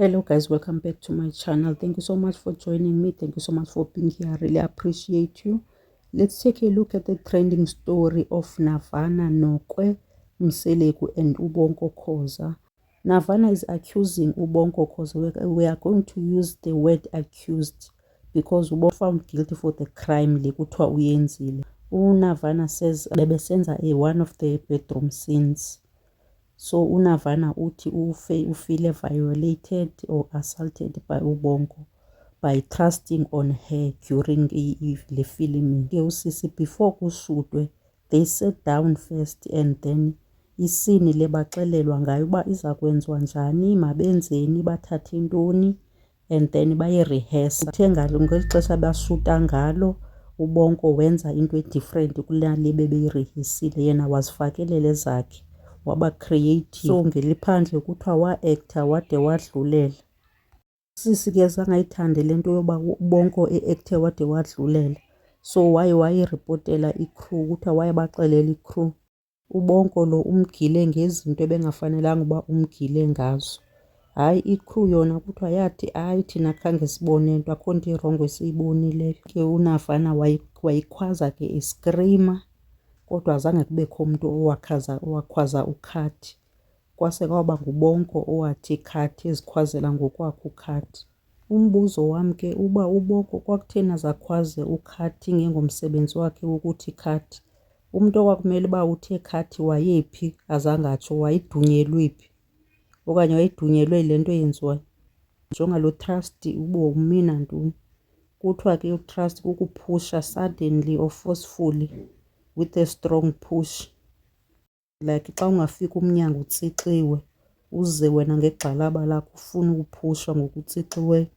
Hello guys, welcome back to my channel. Thank you so much for joining me. Thank you so much for being here. I really appreciate you. Let's take a look at the trending story of Navana Nokwe, Mseleku and Ubongo Khoza. Navana is accusing Ubongo Khoza. We are going to use the word accused because Ubongo found guilty for the crime lekuthiwa uyenzile. Navana says bebesenza one of the bedroom scenes. So uNavana uthi ufile violated or assaulted by Ubongo by trusting on her during the filming. Usisi before kushutwe they sat down first and then isini lebaxelelwa ngayo uba iza kwenziwa njani, mabenzeni, bathathe ntoni, and then baye-rehearse. Uthe ngeli xesha bashuta ngalo Ubongo wenza into edifferent kunale bebeyirehesile, yena wazifakelela zakhe waba creative. So ngeliphandle kuthiwa wa-actor wade wadlulela. Sisi ke zangayithandi le nto yoba Ubongo e-acte wade wadlulela, so wayiripotela i-crew, kuthiwa wayebaxelela i-crew Ubongo lo umgile ngezinto ebengafanelanga uba umgile ngazo. Hayi i-crew yona kuthiwa yathi hayi thina khange sibone nto, akho nto irongo esiyibonileyo. Ke uNavana wayikhwaza ke eskrima, kodwa zange kubekho umuntu owakhwaza ukhathi. Kwase kwaba nguBongo owathi khathi ezikhwazela ngokwakhe ukhathi. Umbuzo wami ke uba Ubongo kwakutheni azakhwaze ukhathi ngengomsebenzi wakhe wokuthi khathi. Umuntu okwakumele uba uthe khathi wayephi azangatsho, wayidunyelwe phi okanye wayidunyelwe le nto yenziwayo. Njengalo trust ubomi nantoni. Kuthiwa ke utrust kukuphusha suddenly or forcefully with a strong push, like xa ungafika umnyango utsixiwe uze wena ngegxalaba lakho ufuna ukuphushwa ngokutsixiweyo.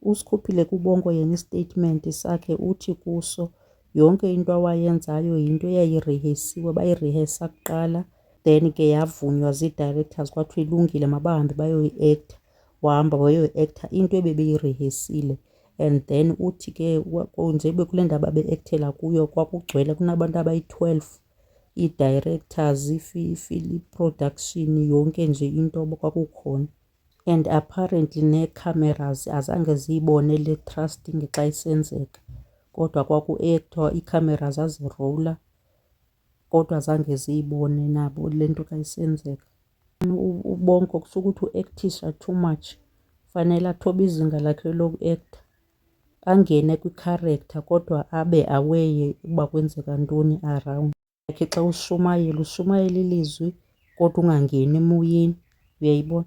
Usikhuphile kuBongo yena istatement sakhe, uthi kuso yonke into awayenzayo yinto eyayirehesiwe, bayirehesa kuqala then ke yavunywa zii-directors kwathiwa ilungile mabahambe bayoyi-acta. Wahamba wayoyi-acta into ebebeyirehesile, and then uthi ke njebe kule ndawo babe-actela kuyo kwakugcwele kunabantu abayi-12, ii-directors, i-production, yonke nje into kwakukhona. And apparently nee-cameras azange ziyibone le trusting xa isenzeka, kodwa kwaku-actwa, iikhamera zazirola kodwa zange ziyibone nabo le nto xa isenzeka. Ubongo kusuke uthi u-actisha too much, fanele athobe izinga lakhe loku-acta, angene kwikharektha kodwa abe aware uba kwenzeka ntoni around. Yakhe xa ushumayela ilizwi kodwa ungangeni emoyeni, uyayibona.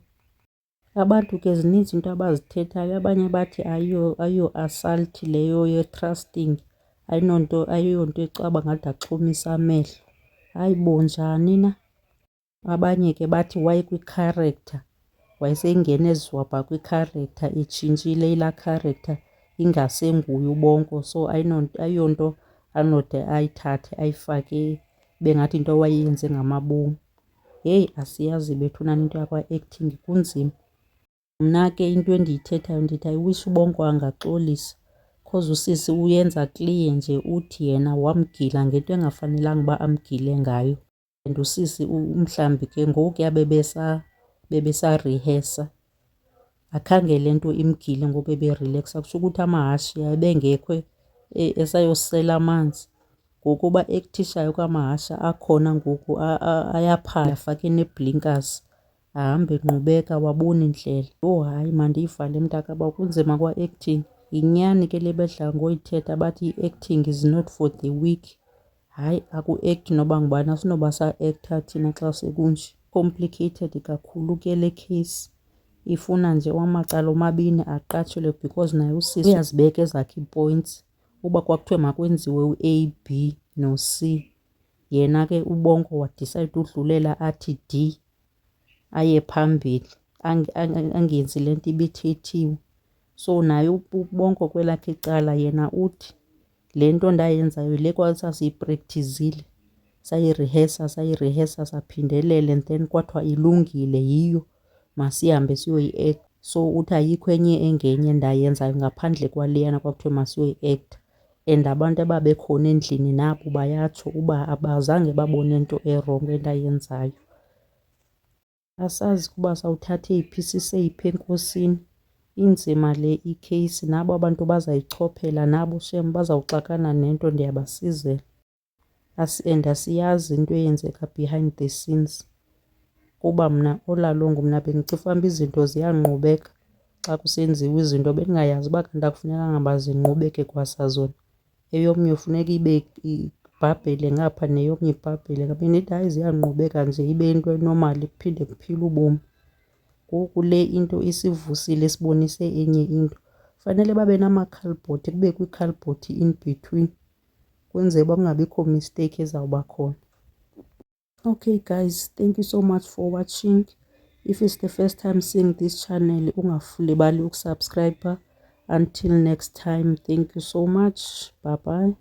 Abantu ke zininzi into abazithethayo, abanye bathi ayiyo-assault leyo ye-trusting, ayiyonto ecaba ngathi axhomisa amehlo. Hayi bo, njani na? Abanye ke bathi wayekwikharektha, wayesengena ezizwabha kwikharektha, itshintshile ilaa kharektha ingasenguye uBongo, so ayiyonto anode ayithathe ayifake bengathi into awayenze ngamabomu. Heyi asiyazi bethunana into yakwa-acting, kunzima. Mna ke into endiyithethayo ndithi I wish uBongo angaxolisa because usisi uyenza clear nje, uthi yena wamgila ngento engafanelanga uba amgile ngayo. And usisi mhlawumbi ke ngokuya bebesarihesa akhange le nto imgile ngoku beberelaxa, kusho ukuthi amahashe ebengekho esayosela amanzi. Ngoku uba-actishayo kwamahasha akhona ngoku ayaphala, afake nee-blinkers ahambe enqubeka wabona indlela. Yho hayi mandiyivale mntakaba, kunzima kwa-acting. Yinyani ke le bedla ngoyithetha bathi i-acting is not for the weak. Hayi aku-act noba ngubani, asinoba sa-acta thina xa sekunje. Complicated kakhulu ke le case, ifuna nje amacala omabini aqatshelwe because naye usisi uyazibeka ezakhe ii-points. Uba kwakuthiwe makwenziwe u-A, B no-C, yena ke uBongo wadicayida udlulela athi D, aye phambili angenzi le nto ibithethiwe. So naye uBongo kwelakhe icala yena uthi le nto ndayenzayo le kwasasiyiprektizile, sayirehesa saphindelela, and then kwathiwa ilungile yiyo, masihambe siyoyi-acta. So uthi ayikho enye engenye ndayenzayo ngaphandle kwaleyana kwakuthiwe masiyoyi-acta. And abantu ababekhona endlini nabo bayatsho uba abazange babone nto erongo endayenzayo. Asazi ukuba sawuthatha eyiphi siseyiphi enkosini. Inzima le ikheyisi, nabo abantu bazayichophela nabo shem bazawuxakana nento, ndiyabasizela. And asiyazi into eyenzeka behind the scenes. Kuba mna olalongo mna bendicinga uba izinto ziyangqubeka xa kusenziwa izinto. Bendingayazi uba kanti akufunekanga uba zinqubeke kwasazona. Eyomnye funeka ibe ibhabhele ngapha neyomnye ibhabhele ngapha. Bendithi hayi ziyangqubeka nje ibe into enormal kuphinde kuphile ubomi. Ngoku le into isivusile sibonise enye into. Fanele babe namakhalibhothi, kubekho ikhalibhothi in between kwenzele uba kungabikho mistake ezawuba khona. Okay guys, thank you so much for watching. If it's the first time seeing this channel, ungafulibali ukusubscribe. Until next time, thank you so much. Bye bye.